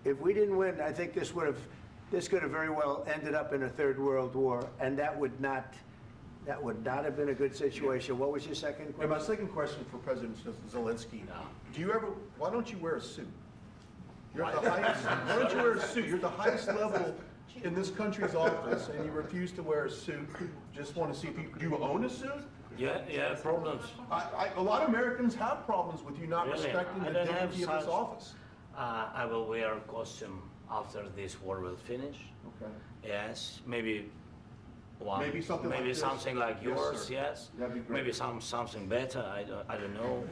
if we didn't win, I think this could have very well ended up in a third world war, and that would not have been a good situation. What was your second And question? my second question for President Zelensky, why don't you wear a suit? You're at the highest, why don't you wear a suit? You're at the highest level in this country's office, and you refuse to wear a suit. Just want to see if do you own a suit? Yeah, problems. A lot of Americans have problems with you not Really? respecting I the don't have dignity of this such- office. I will wear a costume after this war will finish. Okay. Yes, maybe one. Maybe something like this? something like Yes, yours. sir. Yes. That'd be great. Maybe something better. I don't know.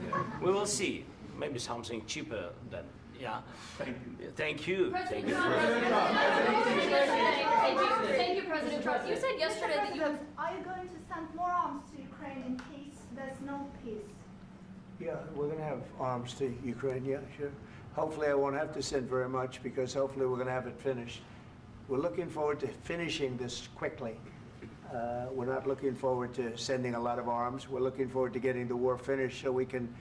We will see. Maybe something cheaper than. Yeah. Thank you. Thank you. President Thank you. Trump, thank you, President Trump. You said yesterday that you. Are you going to send more arms to Ukraine in case there's no peace? Yeah, we're going to have arms to Ukraine, yeah, sure. Hopefully I won't have to send very much, because hopefully we're going to have it finished. We're looking forward to finishing this quickly. We're not looking forward to sending a lot of arms. We're looking forward to getting the war finished so we can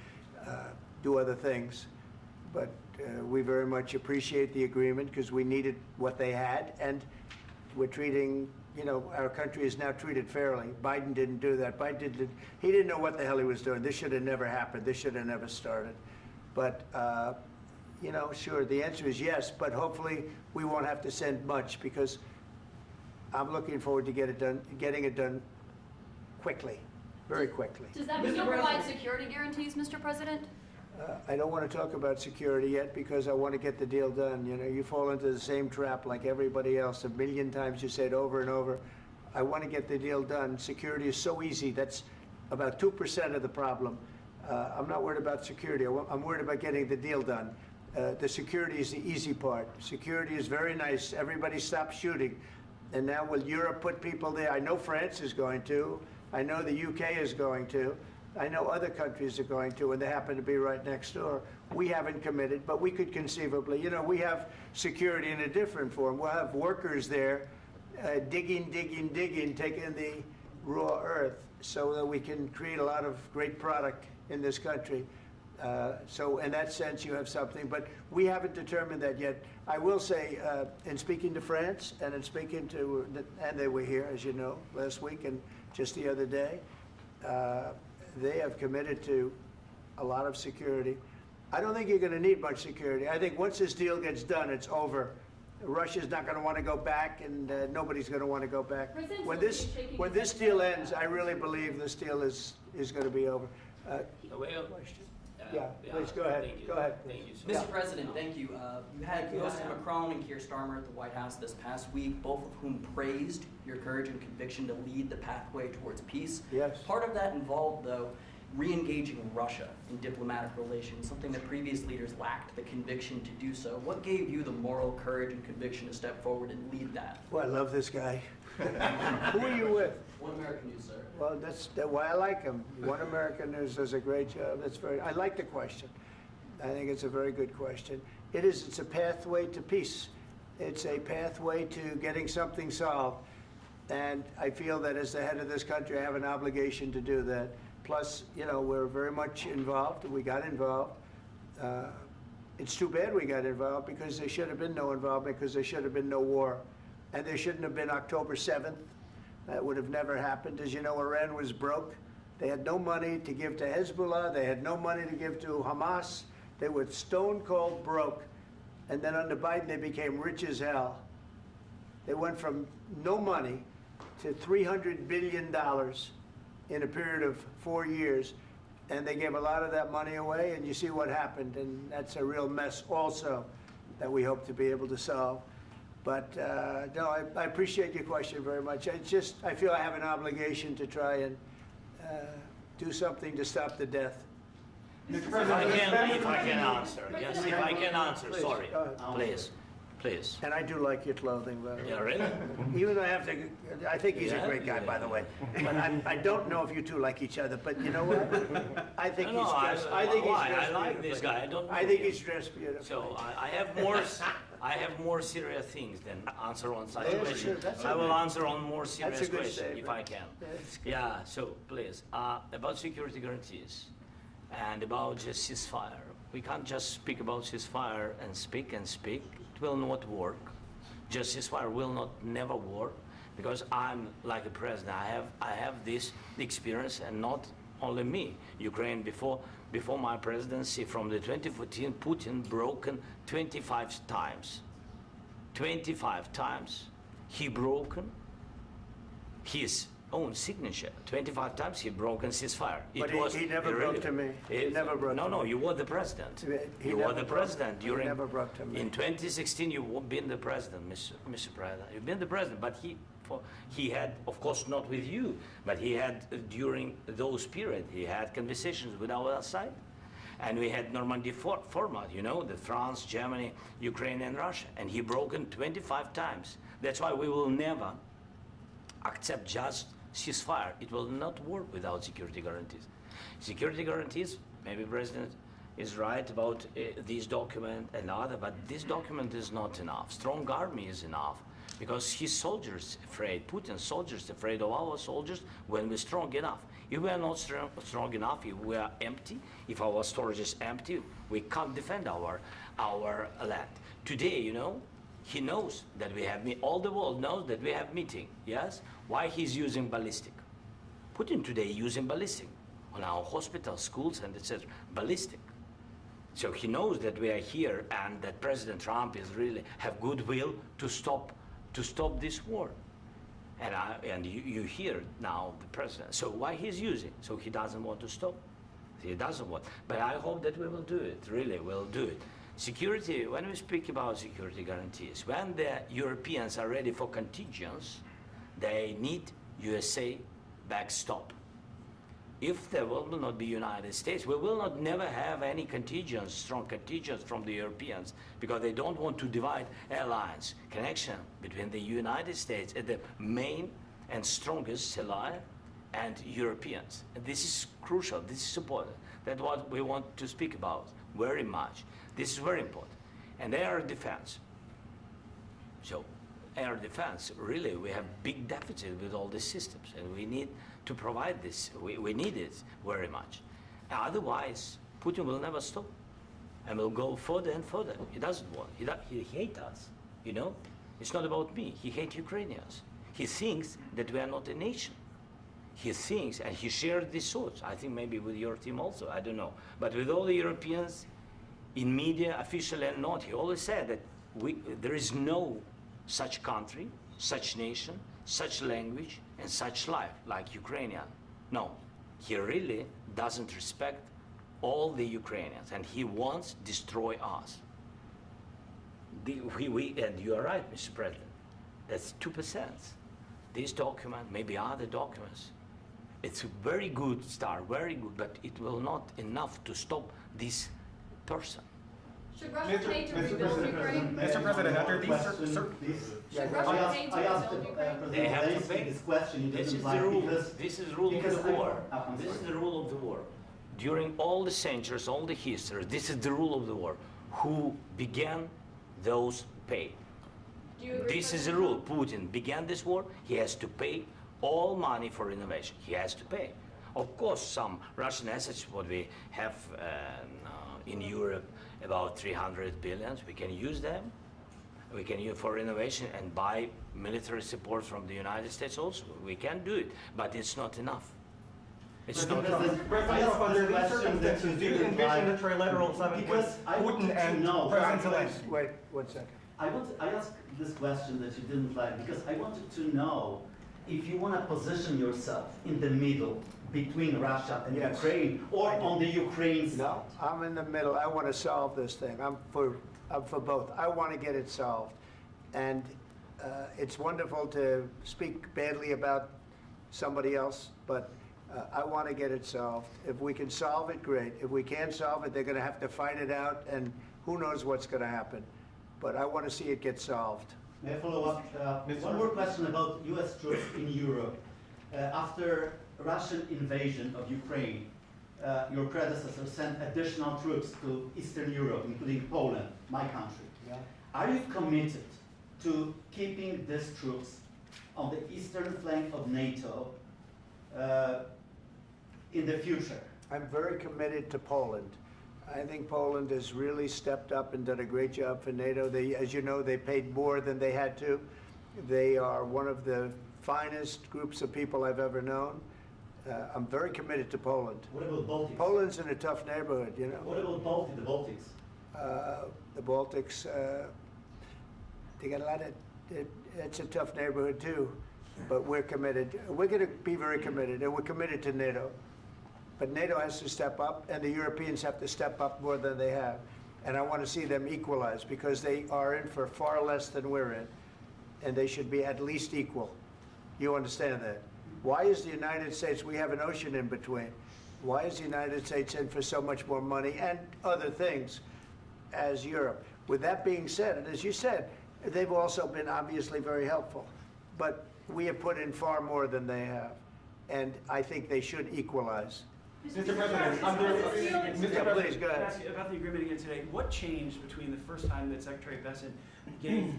do other things. But we very much appreciate the agreement, because we needed what they had, and we're treating, our country is now treated fairly. Biden didn't do that. He didn't know what the hell he was doing. This should have never happened. This should have never started. But, sure, the answer is yes, but hopefully we won't have to send much, because I'm looking forward to getting it done quickly, very quickly. Does that mean you'll provide security guarantees, Mr. President? I don't want to talk about security yet, because I want to get the deal done. You fall into the same trap like everybody else. A million times you say it over and over. I want to get the deal done. Security is so easy. That's about 2% of the problem. I'm not worried about security. I'm worried about getting the deal done. The security is the easy part. Security is very nice. Everybody stops shooting. And now will Europe put people there? I know France is going to. I know the UK is going to. I know other countries are going to, and they happen to be right next door. We haven't committed, but we could conceivably. We have security in a different form. We'll have workers there digging, taking the raw earth so that we can create a lot of great product in this country. So in that sense, you have something, but we haven't determined that yet. I will say, in speaking to France and in speaking to, and they were here, as you know, last week and just the other day, they have committed to a lot of security. I don't think you're going to need much security. I think once this deal gets done, it's over. Russia's not going to want to go back, and nobody's going to want to go back. When this deal ends, I really believe this deal is going to be over. Question? Yeah, please go ahead. Thank you. Go ahead. Thank you so Mr. much. President, thank you. You had Joseph Macron and Keir Starmer at the White House this past week, both of whom praised your courage and conviction to lead the pathway towards peace. Yes. Part of that involved, though, re-engaging Russia in diplomatic relations, something that previous leaders lacked, the conviction to do so. What gave you the moral courage and conviction to step forward and lead that? Well, I love this guy. Who are you with? One American News, sir. Well, that's why I like him. One American News does a great job. I like the question. I think it's a very good question. It's a pathway to peace. It's a pathway to getting something solved. And I feel that as the head of this country, I have an obligation to do that. Plus, we're very much involved. We got involved. It's too bad we got involved, because there should have been no involvement, because there should have been no war. And there shouldn't have been October 7th. That would have never happened. As you know, Iran was broke. They had no money to give to Hezbollah. They had no money to give to Hamas. They were stone cold broke. And then under Biden, they became rich as hell. They went from no money to $300 billion in a period of 4 years. And they gave a lot of that money away, and you see what happened. And that's a real mess also that we hope to be able to solve. But no, I appreciate your question very much. I feel I have an obligation to try and do something to stop the death. If I can answer. Yes, if I can answer. Please, Sorry. go ahead. Please. And I do like your clothing, by the way. Yeah, really? Even though I think he's a Yeah, great guy, yeah. by the way. But I don't know if you two like each other. But you know what? I think No, he's no, dressed. I think he's why? dressed I like beautifully. this guy. I don't know I think him. he's dressed beautifully. So I have more serious things than answer on such That's question. true. That's I will okay. answer on more serious That's a good question if statement. I can. That's good. Yeah. So please, about security guarantees and about just ceasefire. We can't just speak about ceasefire and speak and speak. It will not work. Just ceasefire will not never work because I'm like a president. I have this experience, and not only me. Ukraine before my presidency, from the 2014, Putin broken 25 times. 25 times he broken his own signature. 25 times he broken ceasefire. But he never broke to me. He never broke No, to no, me. you were the president. He You never were the broke- president he during. never broke to me. In 2016, you've been the president, Mr. President. You've been the president, but he had, of course, not with you, but he had during those period, he had conversations with our side. And we had Normandy format, you know, the France, Germany, Ukraine, and Russia. And he broken 25 times. That's why we will never accept just ceasefire. It will not work without security guarantees. Security guarantees, maybe President is right about this document and other, but this document is not enough. Strong army is enough because his soldiers afraid, Putin's soldiers afraid of our soldiers when we're strong enough. If we are not strong enough, if we are empty, if our storage is empty, we can't defend our land. Today, you know, he knows that we have, all the world knows that we have meeting, yes? Why he's using ballistic? Putin today using ballistic on our hospitals, schools, and etc. Ballistic. So he knows that we are here and that President Trump is really have goodwill to stop this war. And you hear now the president. So why he's using? So he doesn't want to stop. He doesn't want. But I hope that we will do it. Really, we'll do it. Security. When we speak about security guarantees, when the Europeans are ready for contingents, they need USA backstop. If there will not be United States, we will not never have any contingents, strong contingents from the Europeans, because they don't want to divide alliance connection between the United States as the main and strongest ally and Europeans. And this is crucial, this is important. That's what we want to speak about very much. This is very important. And air defense. So air defense, really, we have big deficit with all these systems, and we need to provide this. We need it very much. Otherwise, Putin will never stop, and will go further and further. He doesn't want. He hates us. You know, it's not about me. He hates Ukrainians. He thinks that we are not a nation. He thinks, and he shared these thoughts. I think maybe with your team also. I don't know, but with all the Europeans, in media, officially and not, he always said that there is no such country, such nation, such language, and such life like Ukrainian. No, he really doesn't respect all the Ukrainians, and he wants to destroy us. And you are right, Mr. President. That's 2%. This document, maybe other documents, it's a very good start, very good, but it will not enough to stop this person. Should Russia pay to rebuild Ukraine? Mr. President, under these Should Russia pay to rebuild Ukraine? They have to pay. This question you This didn't is the like rule. because This is the rule of because the war. I'm This is sorry. the rule of the war. During all the centuries, all the history, this is the rule of the war. Who began, those pay. Do you agree, This is the President rule. Putin began this war. He has to pay all money for innovation. He has to pay. Of course, some Russian assets, what we have in Europe, about 300 billion, we can use them. We can use for innovation and buy military support from the United States also. We can do it, but it's not enough. It's not enough. President, under these circumstances, do you envision a trilateral summit with Because I wanted Putin to and know- President Zelensky? Wait 1 second. I asked this question that you didn't like because I wanted to know if you want to position yourself in the middle between Russia and Yes. Ukraine or on the Ukraine side. No, I'm in the middle. I want to solve this thing. I'm for both. I want to get it solved. And it's wonderful to speak badly about somebody else, but I want to get it solved. If we can solve it, great. If we can't solve it, they're going to have to fight it out, and who knows what's going to happen. But I want to see it get solved. May I follow up? One more question about U.S. troops in Europe. After Russian invasion of Ukraine, your predecessor sent additional troops to Eastern Europe, including Poland, my country. Yeah. Are you committed to keeping these troops on the eastern flank of NATO in the future? I'm very committed to Poland. I think Poland has really stepped up and done a great job for NATO. They, as you know, they paid more than they had to. They are one of the finest groups of people I've ever known. I'm very committed to Poland. What about Baltics? Poland's in a tough neighborhood, you know. What about the Baltics? The Baltics, they got a lot of, it's a tough neighborhood too, but we're committed. We're going to be very committed, and we're committed to NATO. But NATO has to step up, and the Europeans have to step up more than they have. And I want to see them equalize, because they are in for far less than we're in, and they should be at least equal. You understand that? Why is the United States, we have an ocean in between, why is the United States in for so much more money and other things as Europe? With that being said, and as you said, they've also been obviously very helpful, but we have put in far more than they have, and I think they should equalize. Mr. President, Yeah, please, go Can I ahead. ask you about the agreement again today? What changed between the first time that Secretary Bessent gave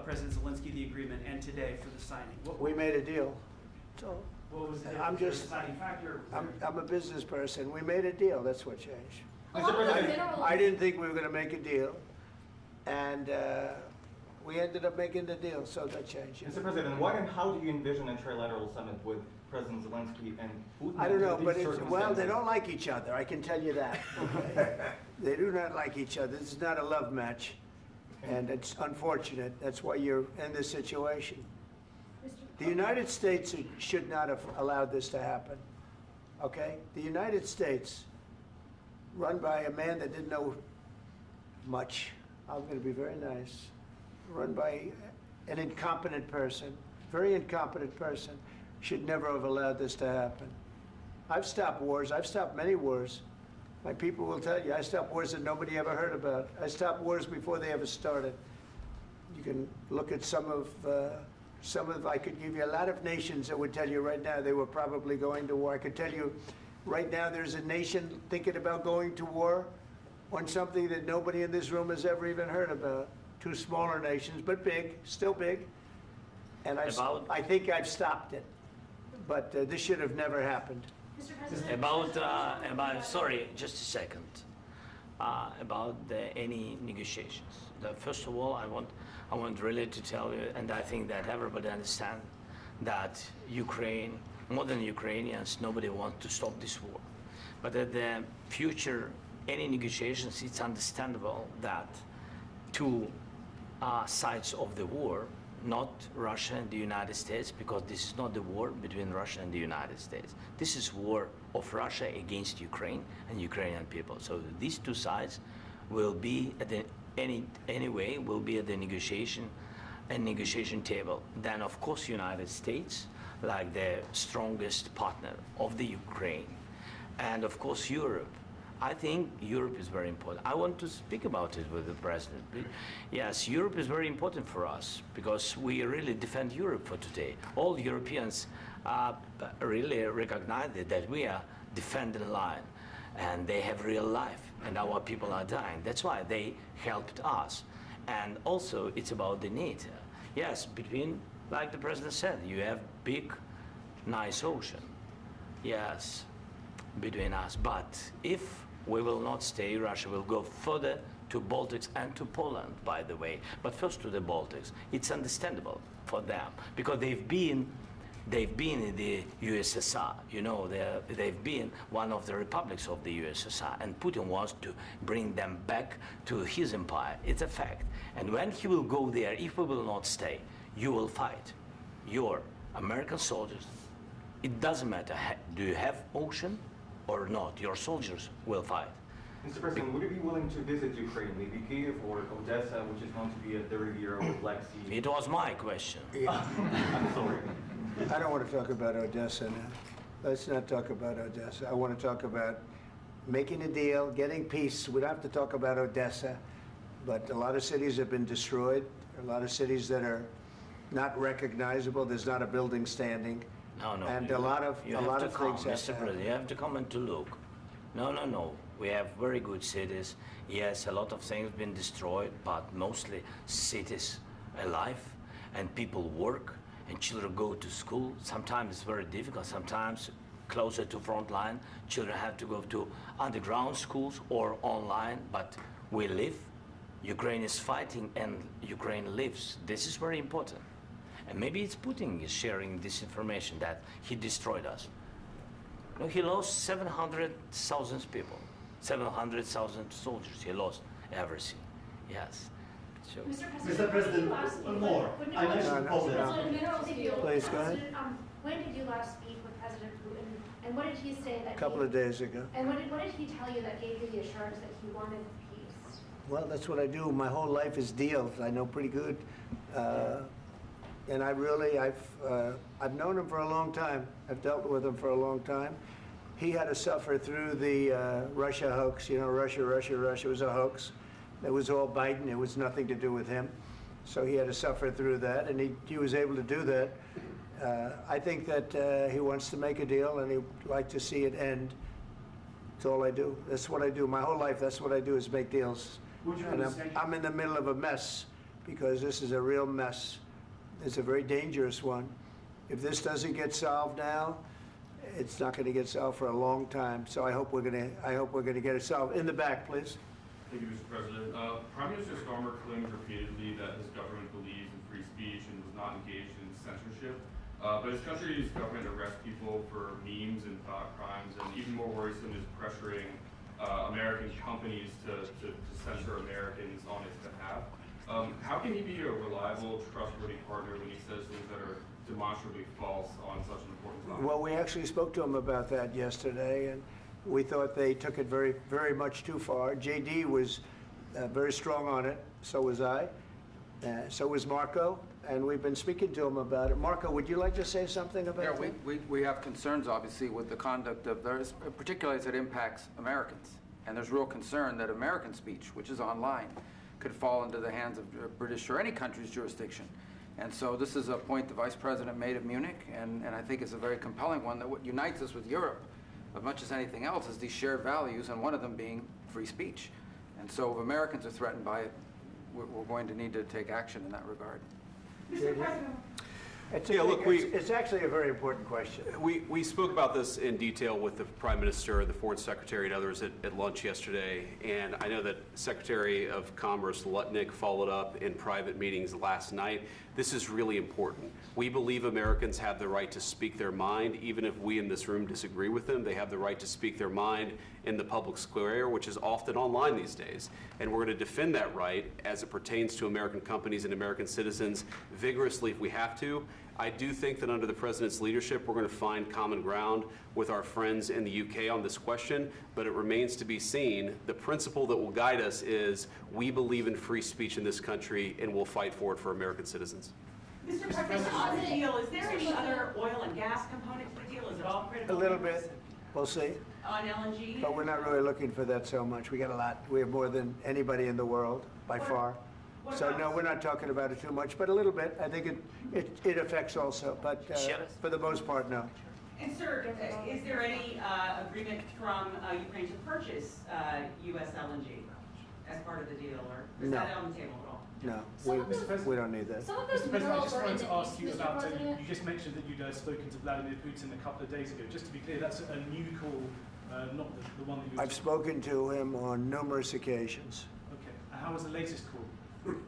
President Zelensky the agreement and today for the signing? We made a deal. So What was the I'm just- deciding factor? I'm a business person. We made a deal. That's what changed. Along those minerals, I didn't think we were going to make a deal, and we ended up making the deal, so that changed. Mr. President, what and how do you envision a trilateral summit with President Zelensky and Putin? I don't know, under but these it's, well, they circumstances? don't like each other, I can tell you that. Okay? They do not like each other. This is not a love match, and it's unfortunate. That's why you're in this situation. The United States should not have allowed this to happen, okay? The United States, run by a man that didn't know much, I'm going to be very nice, run by an incompetent person, very incompetent person, should never have allowed this to happen. I've stopped wars. I've stopped many wars. My people will tell you, I stopped wars that nobody ever heard about. I stopped wars before they ever started. You can look at some of, I could give you a lot of nations that would tell you right now they were probably going to war. I could tell you right now there's a nation thinking about going to war on something that nobody in this room has ever even heard about. Two smaller nations, but big, still big. And I think I've stopped it. But this should have never happened. Mr. President. About sorry, just a second. About any negotiations. First of all, I want really to tell you, and I think that everybody understands that Ukraine, more than Ukrainians, nobody wants to stop this war. But at the future, any negotiations, it's understandable that two sides of the war, not Russia and the United States, because this is not the war between Russia and the United States. This is war of Russia against Ukraine and Ukrainian people. So these two sides will be at the anyway will be at the negotiation table. Then of course United States, like the strongest partner of the Ukraine, and of course Europe. I think Europe is very important. I want to speak about it with the president. Yes, Europe is very important for us because we really defend Europe for today. All Europeans really recognize that we are defending line, and they have real life, and our people are dying. That's why they helped us. And also, it's about the NATO. Yes, between, like the president said, you have big, nice ocean. Yes, between us. But if we will not stay, Russia will go further to Baltics and to Poland, by the way. But first to the Baltics. It's understandable for them because they've been in the USSR. You know, they've been one of the republics of the USSR, and Putin wants to bring them back to his empire. It's a fact. And when he will go there, if we will not stay, you will fight. Your American soldiers, it doesn't matter, do you have ocean or not, your soldiers will fight. Mr. President, would you be willing to visit Ukraine, maybe Kyiv or Odessa, which is known to be at the Riviera or Black Sea? It was my question. I'm sorry. I don't want to talk about Odessa now. Let's not talk about Odessa. I want to talk about making a deal, getting peace. We don't have to talk about Odessa, but a lot of cities have been destroyed. A lot of cities that are not recognizable. There's not a building standing. No. And a lot of You things have to have come, to Mr. happen. President. You have to come and to look. No. We have very good cities. Yes, a lot of things been destroyed, but mostly cities alive, and people work, and children go to school. Sometimes it's very difficult. Sometimes closer to front line. Children have to go to underground schools or online, but we live. Ukraine is fighting and Ukraine lives. This is very important. And maybe it's Putin is sharing this information that he destroyed us. No, he lost 700,000 people, 700,000 soldiers. He lost everything. Yes. So, Mr. President, one more. I mentioned Poland. Please, go ahead. When did you last speak with President Putin, and what did he say that? A couple of days ago. And what did he tell you that gave you the assurance that he wanted peace? Well, that's what I do. My whole life is deals. I know pretty good. And I've known him for a long time. I've dealt with him for a long time. He had to suffer through the Russia hoax. You know, Russia was a hoax. It was all Biden. It was nothing to do with him. So he had to suffer through that, and he was able to do that. I think that he wants to make a deal, and he'd like to see it end. That's all I do. That's what I do. My whole life, that's what I do, is make deals. And I'm in the middle of a mess, because this is a real mess. It's a very dangerous one. If this doesn't get solved now, it's not going to get solved for a long time. So I hope we're going to get it solved. In the back, please. Thank you, Mr. President. Prime Minister Starmer claimed repeatedly that his government believes in free speech and was not engaged in censorship. But his country's government arrests people for memes and thought crimes, and even more worrisome is pressuring American companies to censor Americans on its behalf. How can he be a reliable, trustworthy partner when he says things that are demonstrably false on such an important topic? Well, we actually spoke to him about that yesterday, and we thought they took it very, very much too far. JD was very strong on it. So was I. So was Marco. And we've been speaking to him about it. Marco, would you like to say something about that? We have concerns, obviously, with the conduct of theirs, particularly as it impacts Americans. And there's real concern that American speech, which is online, could fall into the hands of British or any country's jurisdiction. And so this is a point the Vice President made at Munich, and I think it's a very compelling one, that what unites us with Europe, as much as anything else, is these shared values, and one of them being free speech. And so if Americans are threatened by it, we're going to need to take action in that regard. Mr. President. It's actually a very important question. We spoke about this in detail with the Prime Minister, the Foreign Secretary, and others at lunch yesterday. And I know that Secretary of Commerce Lutnick followed up in private meetings last night. This is really important. We believe Americans have the right to speak their mind, even if we in this room disagree with them. They have the right to speak their mind in the public square, which is often online these days. And we're going to defend that right as it pertains to American companies and American citizens vigorously if we have to. I do think that under the President's leadership, we're going to find common ground with our friends in the UK on this question, but it remains to be seen. The principle that will guide us is we believe in free speech in this country, and we'll fight for it for American citizens. Mr. President, on the deal, is there any other oil and gas component to the deal? Is it all critical? A little bit. We'll see. On LNG? But we're not really looking for that so much. We got a lot. We have more than anybody in the world, by far. So no, we're not talking about it too much, but a little bit. I think it affects also, but for the most part, no. And sir, is there any agreement from Ukraine to purchase U.S. LNG as part of the deal, or is that on the table at all? No, we don't need that. Some of those Mr. President, I minerals just are in wanted the to ask east, you Mr. about, President. you just mentioned that you'd spoken to Vladimir Putin a couple of days ago. Just to be clear, that's a new call, not the one that you... I've spoken to him on numerous occasions. Okay. And how was the latest call?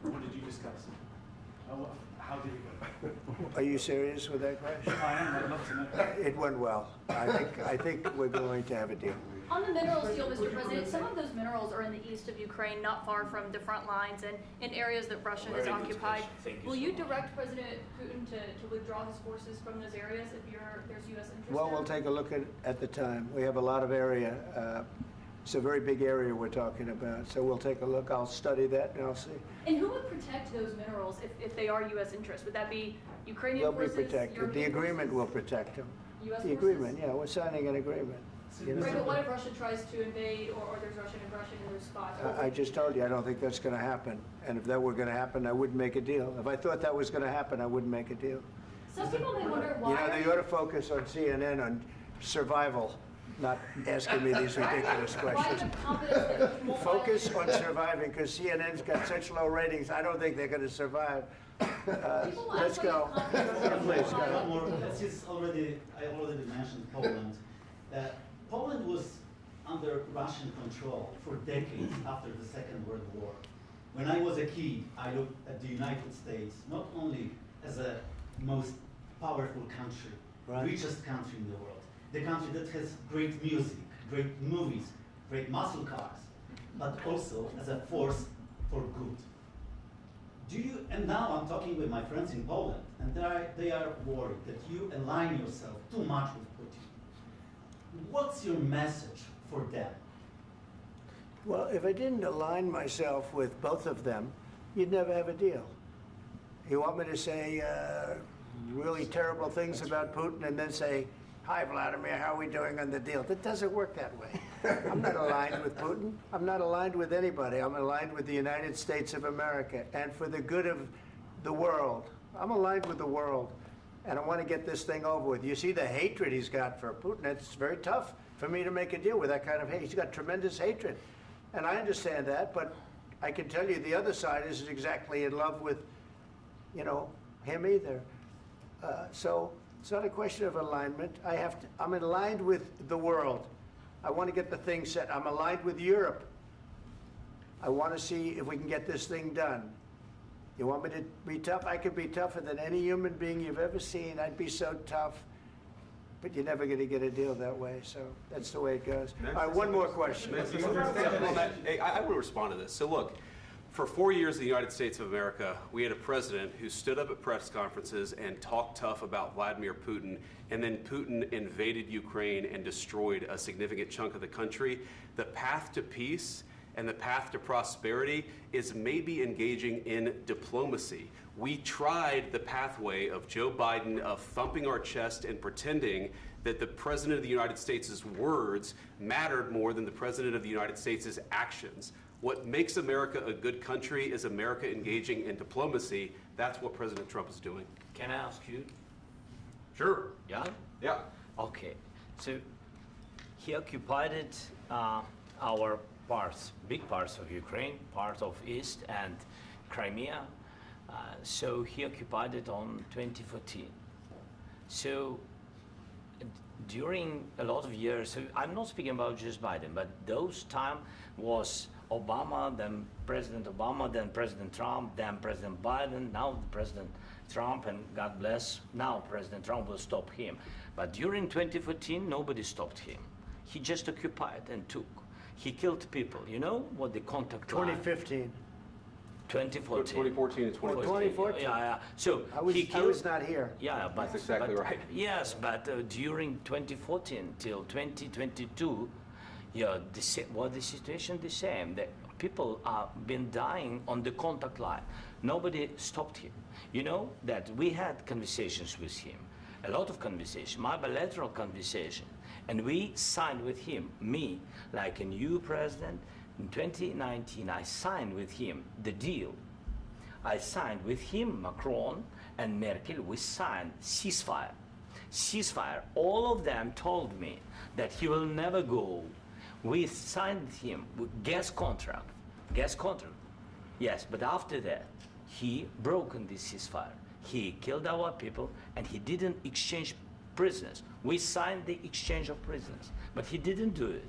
What did you discuss? How did it go? Are you serious with that question? I am. I'd love to know. It went well. I think we're going to have a deal. On the minerals deal, Mr. President, some of those minerals are in the east of Ukraine, not far from the front lines and in areas that Russia has occupied. Will you direct President Putin to withdraw his forces from those areas if there's U.S. interest Well, there? we'll take a look at the time. We have a lot of area. It's a very big area we're talking about, so we'll take a look. I'll study that and I'll see. And who would protect those minerals if they are U.S. interests? Would that be Ukrainian They'll be forces? protected. The European agreement forces? will protect them. U.S. The forces? agreement, yeah, we're signing an agreement. You know? Right, but what if Russia tries to invade or there's Russian aggression in those spots? I just told you, I don't think that's going to happen. And if that were going to happen, I wouldn't make a deal. If I thought that was going to happen, I wouldn't make a deal. Some people may wonder why. You know, they ought to focus on CNN on survival, not asking me these ridiculous questions. Focus on surviving, because CNN's got such low ratings, I don't think they're going to survive. Let's go. Please, go ahead. I already mentioned Poland. Poland was under Russian control for decades after the Second World War. When I was a kid, I looked at the United States not only as a most powerful country, richest country in the world, the country that has great music, great movies, great muscle cars, but also as a force for good. And now I'm talking with my friends in Poland, and they are worried that you align yourself too much with Putin. What's your message for them? Well, if I didn't align myself with both of them, you'd never have a deal. You want me to say really terrible things about Putin and then say, "Hi, Vladimir, how are we doing on the deal?" That doesn't work that way. I'm not aligned with Putin. I'm not aligned with anybody. I'm aligned with the United States of America and for the good of the world. I'm aligned with the world, and I want to get this thing over with. You see the hatred he's got for Putin. It's very tough for me to make a deal with that kind of hate. He's got tremendous hatred, and I understand that, but I can tell you the other side isn't exactly in love with, him either. So it's not a question of alignment. I'm aligned with the world. I want to get the thing set. I'm aligned with Europe. I want to see if we can get this thing done. You want me to be tough? I could be tougher than any human being you've ever seen. I'd be so tough. But you're never going to get a deal that way, so that's the way it goes. All right, one more question. I will respond to this. So look, for 4 years in the United States of America, we had a president who stood up at press conferences and talked tough about Vladimir Putin, and then Putin invaded Ukraine and destroyed a significant chunk of the country. The path to peace and the path to prosperity is maybe engaging in diplomacy. We tried the pathway of Joe Biden of thumping our chest and pretending that the President of the United States' words mattered more than the President of the United States' actions. What makes America a good country is America engaging in diplomacy. That's what President Trump is doing. Can I ask you? Sure. Yeah? Yeah. Okay. So he occupied our parts, big parts of Ukraine, part of East and Crimea. So he occupied it on 2014. So during a lot of years, so I'm not speaking about just Biden, but those time was Obama, then President Obama, then President Trump, then President Biden, now President Trump, and God bless, now President Trump will stop him. But during 2014, nobody stopped him. He just occupied and took. He killed people. You know what the contact line? 2015. 2014 2014. and 2015. 2014. Yeah. So I was not here. Yeah, but that's exactly right. Yes, but during 2014 till 2022, the situation the same. The people have been dying on the contact line. Nobody stopped him. You know that we had conversations with him, a lot of conversation, my bilateral conversation, and we signed with him, me, like a new president. In 2019, I signed with him the deal. I signed with him, Macron and Merkel, we signed ceasefire. Ceasefire. All of them told me that he will never go. We signed with him with gas contract. Gas contract. Yes, but after that, he broken this ceasefire. He killed our people and he didn't exchange prisoners. We signed the exchange of prisoners, but he didn't do it.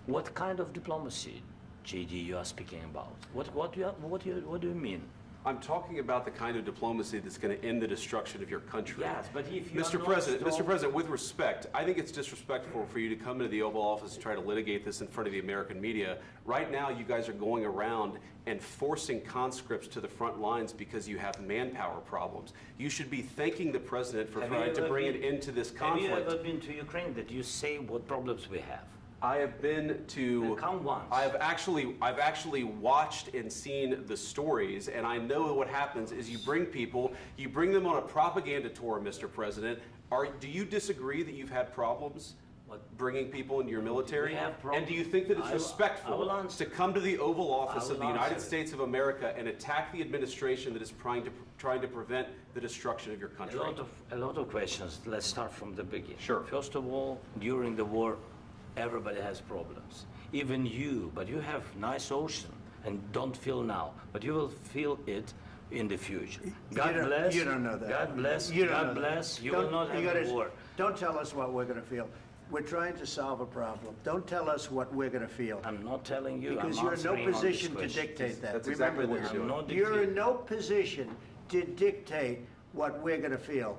What kind of diplomacy, JD, you are speaking about? What do you mean? I'm talking about the kind of diplomacy that's going to end the destruction of your country. Yes, but if you Mr. President, with respect, I think it's disrespectful for you to come into the Oval Office and try to litigate this in front of the American media. Right now, you guys are going around and forcing conscripts to the front lines because you have manpower problems. You should be thanking the President for trying to bring an end to this conflict. Have you ever been to Ukraine that you say what problems we have? I have been to. Come once. I've actually watched and seen the stories, and I know what happens is you bring them on a propaganda tour, Mr. President. Do you disagree that you've had problems bringing people into your military? And do you think that it's respectful to come to the Oval Office of the United States of America and attack the administration that is trying to prevent the destruction of your country? A lot of questions. Let's start from the beginning. Sure. First of all, during the war, everybody has problems. Even you, but you have nice ocean and don't feel now, but you will feel it in the future. God bless. You don't know that. God bless. You don't God know bless. that. You will not have a war. Don't tell us what we're going to feel. We're trying to solve a problem. Don't tell us what we're going to feel. I'm not telling you. Because I'm you're in no answering on this position to question. dictate that. That's Remember exactly what this. you're doing. I'm not You're dictating. in no position to dictate what we're going to feel.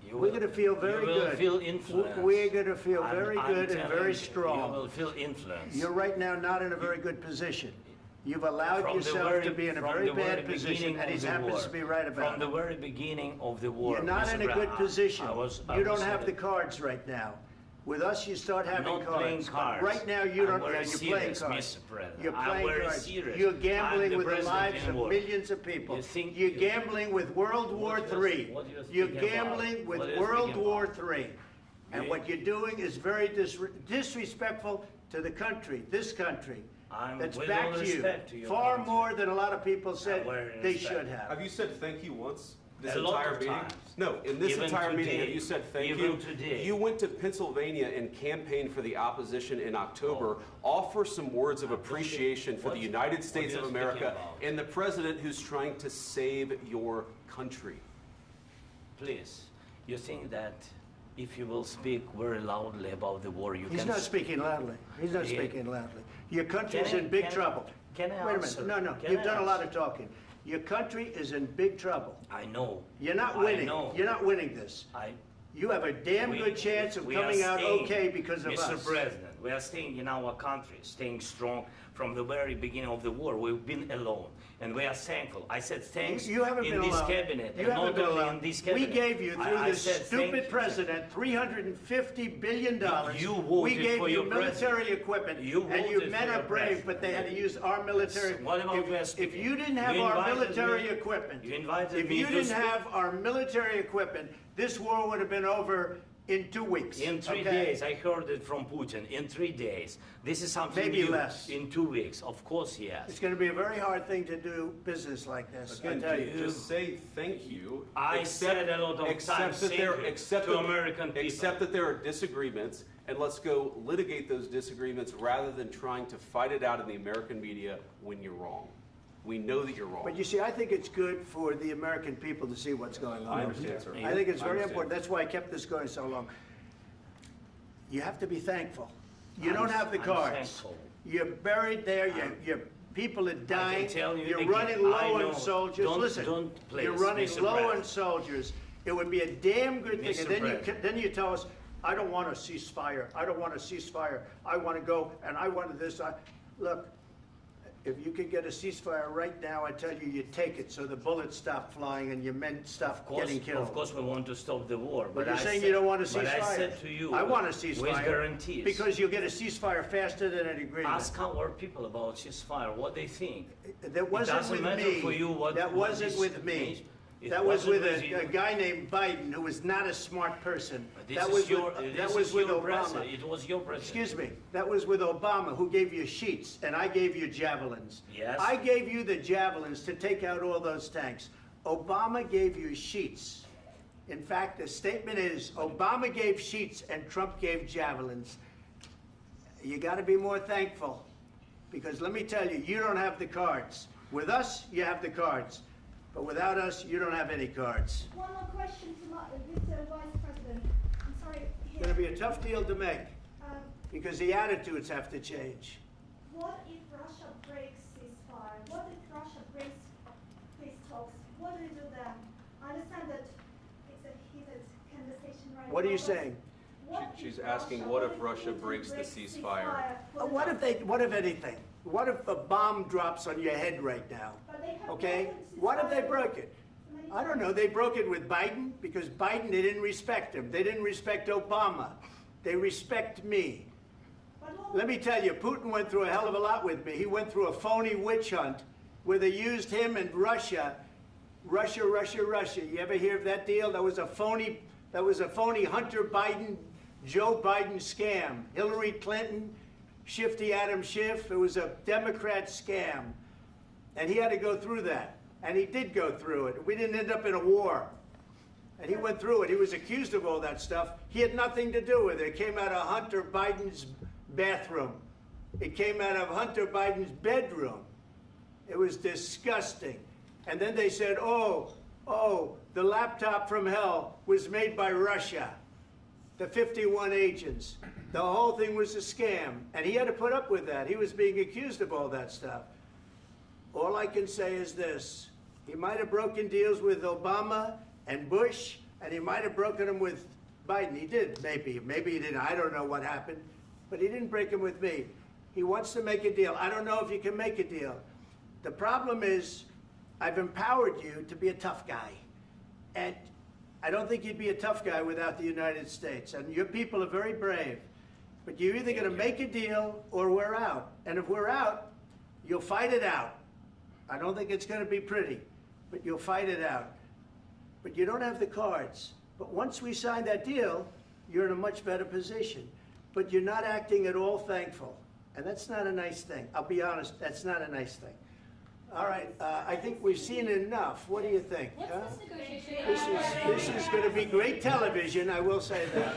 You We're will- going to feel very you will good. feel influenced. We're going to feel I'm- very I'm good and telling very you, strong. You will feel influence. You're right now not in a very good position. You've allowed From the yourself very- to be in a from very the very bad position, beginning and of he the happens war. to be right about From the it. very beginning of the war. You're not in a Mr. good Brown, position. I was You don't was have in the it. cards right now. With us, you start I'm having not playing cards. cards. Right now, you I'm don't. very Yeah, you're playing serious, cards. Mr. President. You're I'm playing very cards. serious. You're I'm gambling the with the president lives in of war. millions of people. You think You're you- gambling with World War What do you- III. what do you You're think about? gambling with What do you World think War about? III. And You- what you're doing is very disrespectful to the country, this country. I'm That's with back all to you. respect to your Far country. more than a lot of people said very they respect. should have. Have you said thank you once this A lot entire of meeting? times. No, in this Even entire meeting, today. have you said thank Even you? today. You went to Pennsylvania and campaigned for the opposition in October. Offer some words of appreciation for the What- United what States are of you America speaking about? and the president who's trying to save your country. Please, you think that if you will speak very loudly about the war, you He's can... not speaking loudly. He's not Yeah. speaking loudly. Your country's Can I- in big can- trouble. can I Wait a answer? minute. No, Can you've I done a lot answer? of talking. Your country is in big trouble. I know. You're not I winning. know. You're not winning this. You have a damn We- good chance of we are coming out staying, okay because of Mr. us. President, we are staying in our country, staying strong from the very beginning of the war. We've been alone, and we are thankful. I said thanks You haven't in been this alone. cabinet, You and haven't not been only alone. in this We cabinet. gave you, through I this said thank stupid you. president, $350 billion. You voted We gave for you your military president. equipment, You and you voted men for are your brave, president. but they had to use our military. What about West If Indies? you didn't have You our invited military me- equipment, you invited if me you to didn't speak. have our military equipment, this war would have been over in 2 weeks. In 3 okay? days, I heard it from Putin. In 3 days, this is something Maybe new. less. In 2 weeks, of course, yes. It's going to be a very hard thing to do business like this. I Again, tell you. just say thank you. I said a lot of accept times that thank there- you accept to that- American people. Accept that there are disagreements, and let's go litigate those disagreements rather than trying to fight it out in the American media when you're wrong. We know that you're wrong. But you see, I think it's good for the American people to see what's going on. I understand, sir. I think it's I very understand. important. That's why I kept this going so long. You have to be thankful. You I'm- don't have the I'm cards. thankful. You're buried there. Your people are dying. tell you You're again, running I low know. on soldiers. Don't- Listen, don't, please, you're running Mr. low on President. soldiers. It would be a damn good thing. Mr. And then President. then you tell us, I don't want a ceasefire. I don't want a ceasefire. I want to go and I want this. Look, if you could get a ceasefire right now, I tell you, you take it so the bullets stop flying and your men stop getting killed. Of course, we want to stop the war. But you're I saying said- you don't want a ceasefire. But I said to you, I want a ceasefire. with guarantees. Because you'll get a ceasefire faster than an agreement. Ask our people about ceasefire, what they think. That wasn't doesn't with matter me. for you what- That what wasn't this with me. means. It That was wasn't with with you. a guy named Biden who was not a smart person. This That is was your, with, this that was is with your Obama. president. It was your president. Excuse me. That was with Obama, who gave you sheets, and I gave you javelins. Yes. I gave you the javelins to take out all those tanks. Obama gave you sheets. In fact, the statement is Obama gave sheets and Trump gave javelins. You got to be more thankful, because let me tell you, you don't have the cards. With us, you have the cards. But without us, you don't have any cards. One more question to Mr. Vice President. I'm sorry. It's going to be a tough deal to make, Um, because the attitudes have to change. What if Russia breaks ceasefire? What if Russia breaks peace talks? What do you do then? I understand that it's a heated conversation right now. What are you but saying? what She's if asking, what if Russia Putin breaks the ceasefire? What if anything? What if a bomb drops on your head right now? But they have Okay? broken What if they ceasefire broke it? many I don't times. know. They broke it with Biden because Biden, they didn't respect him. They didn't respect Obama. They respect me. But all- Let me tell you, Putin went through a hell of a lot with me. He went through a phony witch hunt where they used him and Russia. Russia. You ever hear of that deal? That was a phony Hunter Biden, Joe Biden scam. Hillary Clinton, Shifty Adam Schiff. It was a Democrat scam. And he had to go through that. And he did go through it. We didn't end up in a war. And he went through it. He was accused of all that stuff. He had nothing to do with it. It came out of Hunter Biden's bathroom. It came out of Hunter Biden's bedroom. It was disgusting. And then they said, oh, the laptop from hell was made by Russia. the 51 agents. The whole thing was a scam, and he had to put up with that. He was being accused of all that stuff. All I can say is this. He might have broken deals with Obama and Bush, and he might have broken them with Biden. He did, maybe. Maybe he didn't. I don't know what happened. But he didn't break them with me. He wants to make a deal. I don't know if you can make a deal. The problem is, I've empowered you to be a tough guy. And I don't think you'd be a tough guy without the United States. And your people are very brave. But you're either going to make a deal or we're out. And if we're out, you'll fight it out. I don't think it's going to be pretty, but you'll fight it out. But you don't have the cards. But once we sign that deal, you're in a much better position. But you're not acting at all thankful. And that's not a nice thing. I'll be honest, that's not a nice thing. All right, I think we've seen enough. What do you think? What's huh? this negotiation? This is going to be great television, I will say that.